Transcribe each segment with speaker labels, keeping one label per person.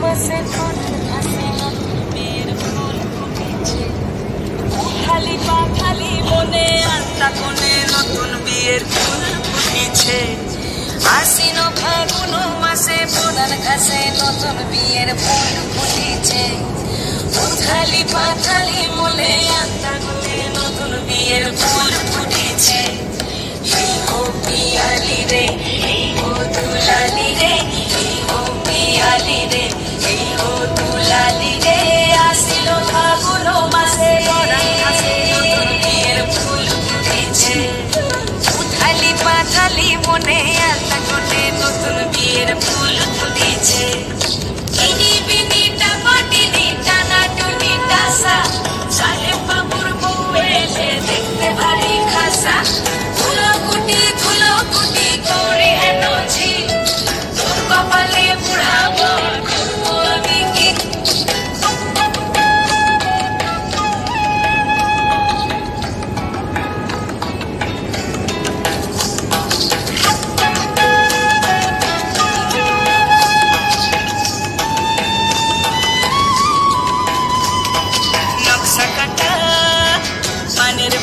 Speaker 1: মাসে মেয়ের ফুল ফুটেছে খালি পা খালি মনে আত্মা কোণে নতুন বিয়ের ফুল ফুটেছে আশ্বিন ফাগুন মাসে প্রধান ঘাসে নতুন বিয়ের ফুল ফুটেছে খালি পা খালি মনে আত্মা কোণে নতুন বিয়ের ফুল ফুটেছে এই হো পিয়ালি রে এই হো দুলালি রে এই হো পিয়ালি রে এই হো দুলালি রে আসিল ফাগুন মাসে প্রধান ঘাসে নতুন বিয়ের ফুল ফুটেছে খালি পা খালি মনে আত্মা কোণে নতুন বিয়ের ফুল ফুটেছে ইনি বিনি টাপাটিনি টানা টুনি টাসা সাহেব বাবুর বউ এসে দেখতে ভারী খাসা ধুলো কুটি করে হেনছি তোর কপালে বুড়াবো করবো আমি কি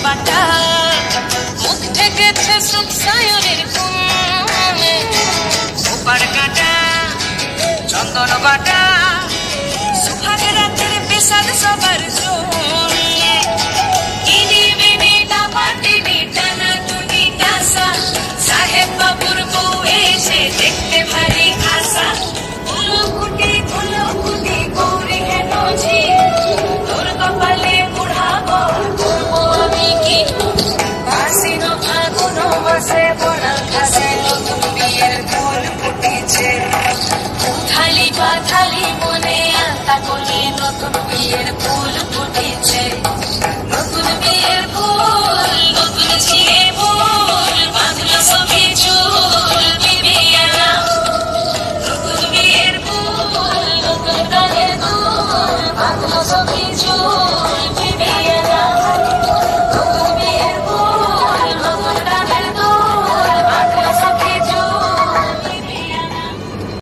Speaker 1: বাটা মুখ থেকেছে সুখ সায়নের কোণে ওপার কাটা চন্দন বাটা সুভাগে রাতের পেশাদ সবার জন্যে ইনি বিনি টাপাটিনি টানা টুনি টাসা সাহেব বাবুর বউ এসে দেখতে ভারী খাসা ধুলো কুটি গৌরী হেন ঝি তোর কপালে বুড়াবো করবো আমি কি আশ্বিন ফাগুন মাসে প্রধান ঘাসে নতুন বিয়ের ফুল ফুটেছে থালি পা থালি মনে আত্মা কোণে নতুন বিয়ের ফুল